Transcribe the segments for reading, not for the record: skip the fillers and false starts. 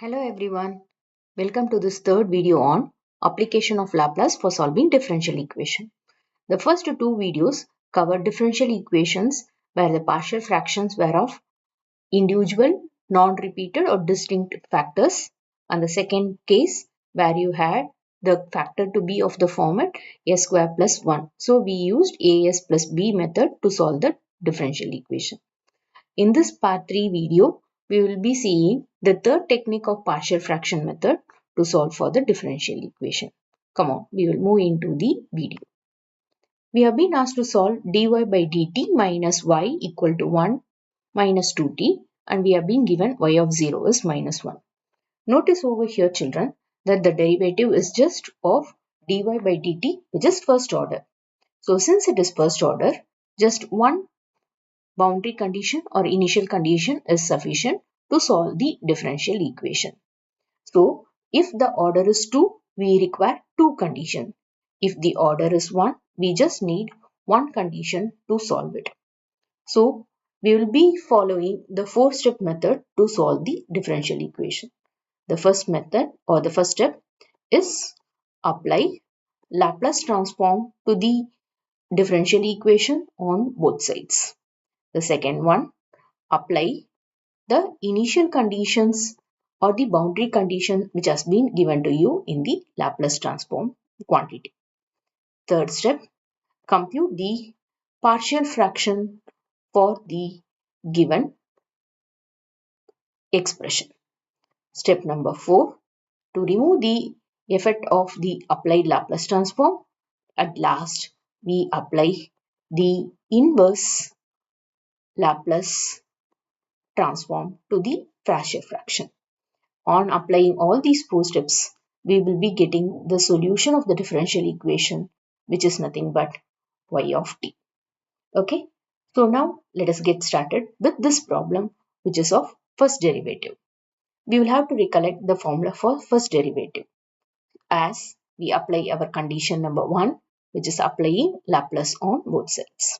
Hello everyone, welcome to this third video on application of Laplace for solving differential equation. The first two videos covered differential equations where the partial fractions were of individual, non-repeated or distinct factors, and the second case where you had the factor to be of the format a square plus 1. So we used as plus b method to solve the differential equation. In this part 3 video, we will be seeing the third technique of partial fraction method to solve for the differential equation. Come on, we will move into the video. We have been asked to solve dy by dt minus y equal to 1 minus 2t and we have been given y of 0 is minus 1. Notice over here children that the derivative is just of dy by dt which is first order. So since it is first order, just one boundary condition or initial condition is sufficient to solve the differential equation. So, if the order is 2, we require 2 conditions. If the order is 1, we just need 1 condition to solve it. So, we will be following the 4-step method to solve the differential equation. The first method or the first step is apply Laplace transform to the differential equation on both sides. The second one, apply the initial conditions or the boundary condition which has been given to you in the Laplace transform quantity. Third step, compute the partial fraction for the given expression. Step number 4, to remove the effect of the applied Laplace transform, at last we apply the inverse Laplace transform to the partial fraction. On applying all these 4 steps, we will be getting the solution of the differential equation, which is nothing but y of t. Okay, so now let us get started with this problem, which is of first derivative. We will have to recollect the formula for first derivative as we apply our condition number 1, which is applying Laplace on both sides.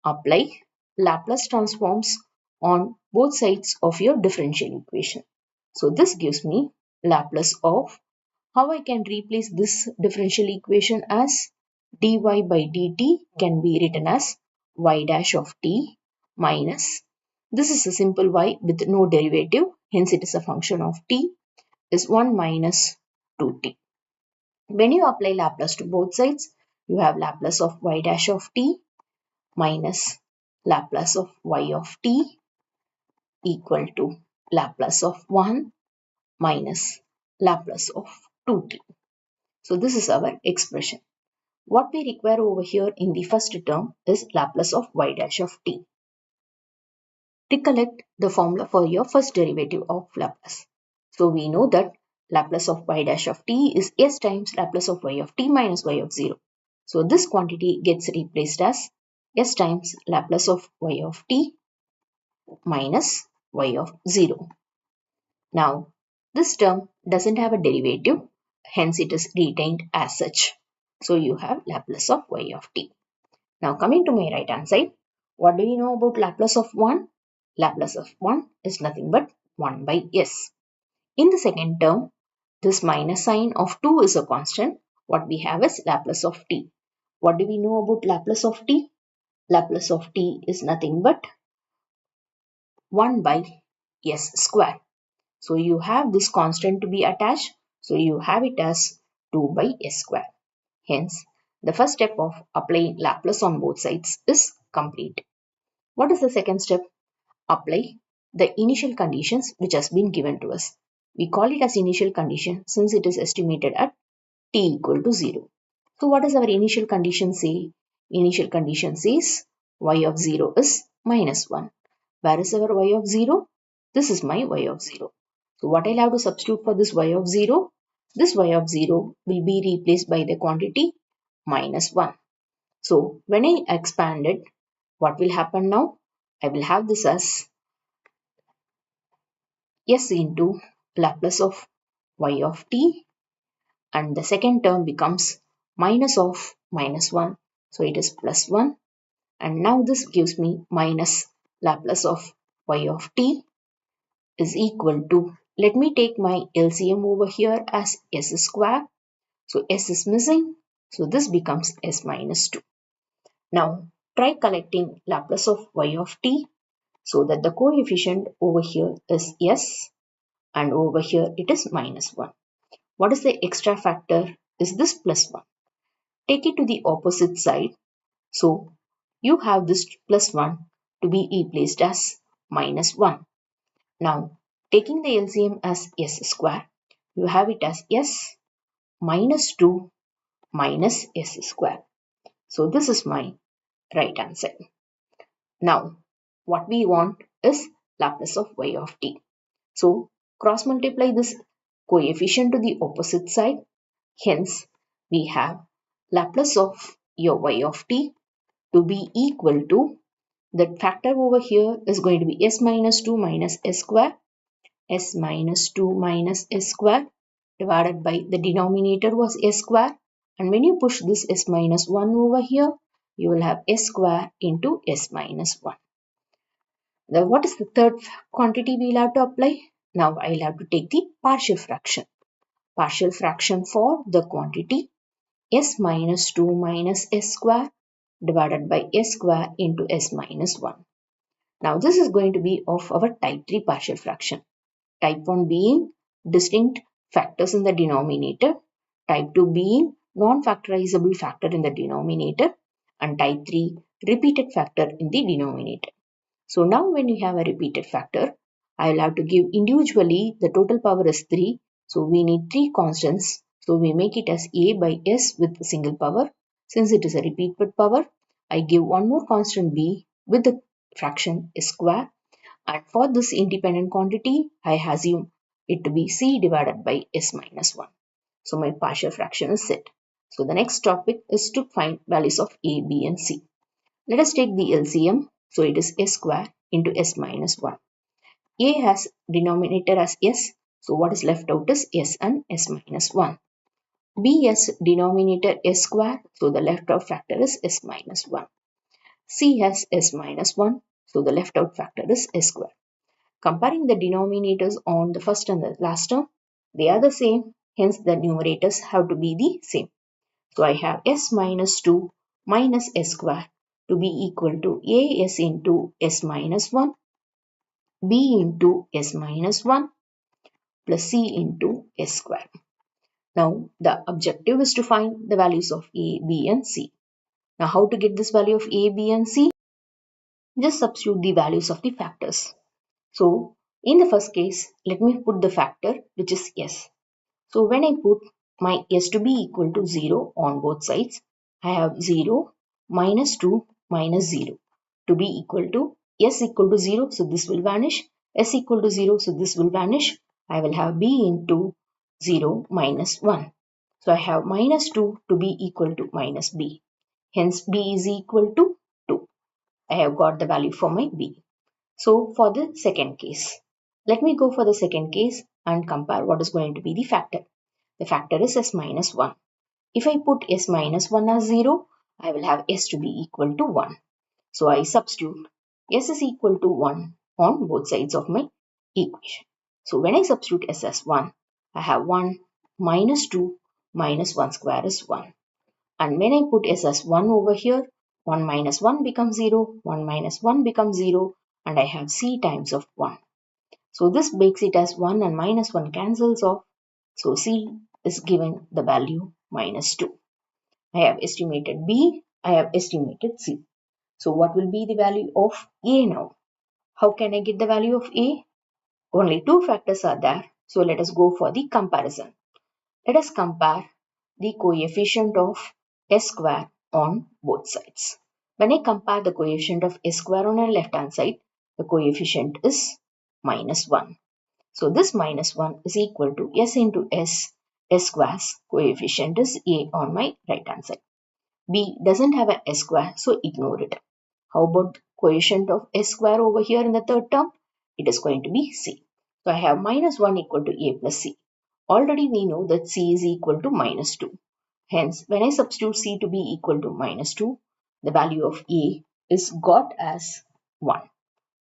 Apply Laplace transforms on both sides of your differential equation. So this gives me Laplace of, how I can replace this differential equation as dy by dt can be written as y dash of t minus, this is a simple y with no derivative, hence it is a function of t, is 1 minus 2t. When you apply Laplace to both sides, you have Laplace of y dash of t minus Laplace of y of t equal to Laplace of 1 minus Laplace of 2t. So this is our expression. What we require over here in the first term is Laplace of y dash of t. Recollect the formula for your first derivative of Laplace. So we know that Laplace of y dash of t is s times Laplace of y of t minus y of 0. So this quantity gets replaced as s times Laplace of y of t minus y of 0. Now, this term doesn't have a derivative, hence it is retained as such. So you have Laplace of y of t. Now coming to my right hand side, what do we know about Laplace of 1? Laplace of 1 is nothing but 1 by s. In the second term, this minus sign of 2 is a constant. What we have is Laplace of t. What do we know about Laplace of t? Laplace of t is nothing but 1 by s square. So you have this constant to be attached. So you have it as 2 by s square. Hence, the first step of applying Laplace on both sides is complete. What is the second step? Apply the initial conditions which has been given to us. We call it as initial condition since it is estimated at t equal to 0. So what does our initial condition say? Initial condition says y of 0 is minus 1. Where is our y of 0? This is my y of 0. So what I'll have to substitute for this y of 0? This y of 0 will be replaced by the quantity minus 1. So when I expand it, what will happen now? I will have this as s into Laplace of y of t, and the second term becomes minus of minus 1. So it is plus 1, and now this gives me minus Laplace of y of t is equal to let me take my LCM over here as s square. So s is missing. So this becomes s minus 2. Now try collecting Laplace of y of t so that the coefficient over here is s and over here it is minus 1. What is the extra factor? Is this plus 1. Take it to the opposite side. So you have this plus 1 to be replaced as minus 1. Now taking the LCM as s square, you have it as s minus 2 minus s square. So this is my right hand side. Now what we want is Laplace of y of t. So cross multiply this coefficient to the opposite side. Hence we have Laplace of your y of t to be equal to, that factor over here is going to be s minus 2 minus s square, s minus 2 minus s square divided by the denominator was s square, and when you push this s minus 1 over here, you will have s square into s minus 1. Now what is the third quantity we'll have to apply? Now I'll have to take the partial fraction. Partial fraction for the quantity s minus 2 minus s square divided by s square into s minus 1. Now this is going to be of our type 3 partial fraction. Type 1 being distinct factors in the denominator, type 2 being non-factorizable factor in the denominator, and type 3 repeated factor in the denominator. So now when you have a repeated factor, I will have to give individually, the total power is 3. So we need 3 constants. So we make it as a by s with a single power. Since it is a repeated power, I give one more constant b with the fraction s square. And for this independent quantity, I assume it to be c divided by s minus 1. So my partial fraction is set. So the next topic is to find values of a, b and c. Let us take the LCM. So it is s square into s minus 1. A has denominator as s. So what is left out is s and s minus 1. B has denominator s square. So the left out factor is s minus 1. C has s minus 1. So the left out factor is s square. Comparing the denominators on the first and the last term, they are the same. Hence the numerators have to be the same. So I have s minus 2 minus s square to be equal to as into s minus 1, b into s minus 1 plus c into s square. Now the objective is to find the values of a, b and c. Now how to get this value of a, b and c? Just substitute the values of the factors. So in the first case, let me put the factor which is s. So when I put my s to be equal to 0 on both sides, I have 0 minus 2 minus 0 to be equal to s equal to 0. So this will vanish. S equal to 0. So this will vanish. I will have b into 0 minus 1. So I have minus 2 to be equal to minus b. Hence b is equal to 2. I have got the value for my b. So for the second case, let me go for the second case and compare what is going to be the factor. The factor is s minus 1. If I put s minus 1 as 0, I will have s to be equal to 1. So I substitute s is equal to 1 on both sides of my equation. So when I substitute s as 1, I have 1 minus 2 minus 1 square is 1. And when I put s as 1 over here, 1 minus 1 becomes 0, 1 minus 1 becomes 0, and I have c times of 1. So this makes it as 1 and minus 1 cancels off. So c is given the value minus 2. I have estimated b, I have estimated c. So what will be the value of a now? How can I get the value of a? Only two factors are there. So let us go for the comparison. Let us compare the coefficient of s square on both sides. When I compare the coefficient of s square on the left hand side, the coefficient is minus 1. So this minus 1 is equal to s into s square's coefficient is a on my right hand side. B doesn't have an s square, so ignore it. How about coefficient of s square over here in the third term? It is going to be c. So I have minus 1 equal to a plus c. Already we know that c is equal to minus 2. Hence, when I substitute c to be equal to minus 2, the value of a is got as 1.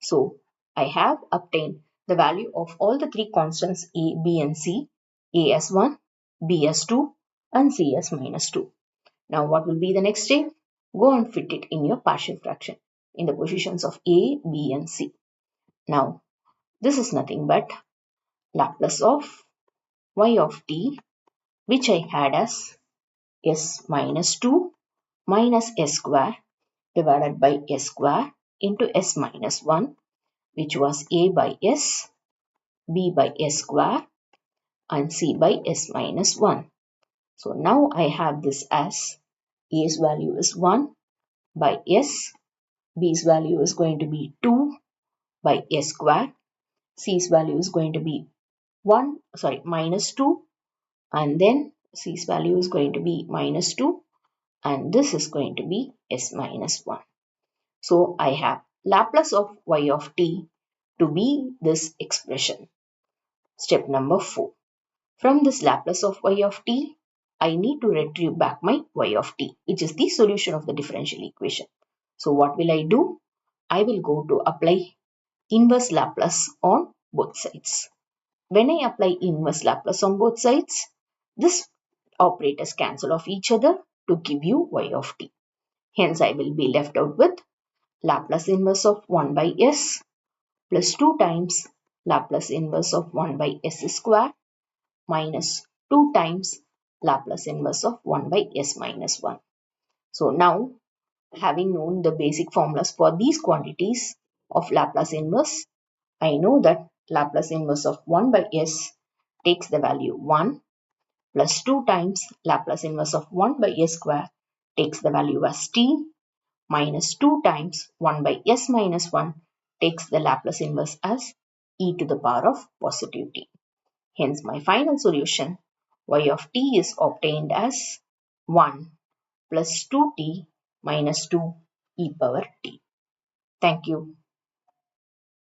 So I have obtained the value of all the three constants a, b and c, a as 1, b as 2 and c as minus 2. Now what will be the next step? Go and fit it in your partial fraction in the positions of a, b and c. Now this is nothing but Laplace of y of t, which I had as s minus 2 minus s square divided by s square into s minus 1, which was a by s, b by s square and c by s minus 1. So now I have this as a's value is 1 by s, b's value is going to be 2 by s square, c's value is going to be minus 2, and then c's value is going to be minus 2, and this is going to be s minus 1. So I have Laplace of y of t to be this expression. Step number 4. From this Laplace of y of t, I need to retrieve back my y of t, which is the solution of the differential equation. So what will I do? I will go to apply inverse Laplace on both sides. When I apply inverse Laplace on both sides, this operators cancel off each other to give you y of t. Hence, I will be left out with Laplace inverse of 1 by s plus 2 times Laplace inverse of 1 by s square minus 2 times Laplace inverse of 1 by s minus 1. So now, having known the basic formulas for these quantities of Laplace inverse, I know that Laplace inverse of 1 by s takes the value 1 plus 2 times Laplace inverse of 1 by s square takes the value as t minus 2 times 1 by s minus 1 takes the Laplace inverse as e to the power of positive t. Hence, my final solution y of t is obtained as 1 plus 2t minus 2 e power t. Thank you.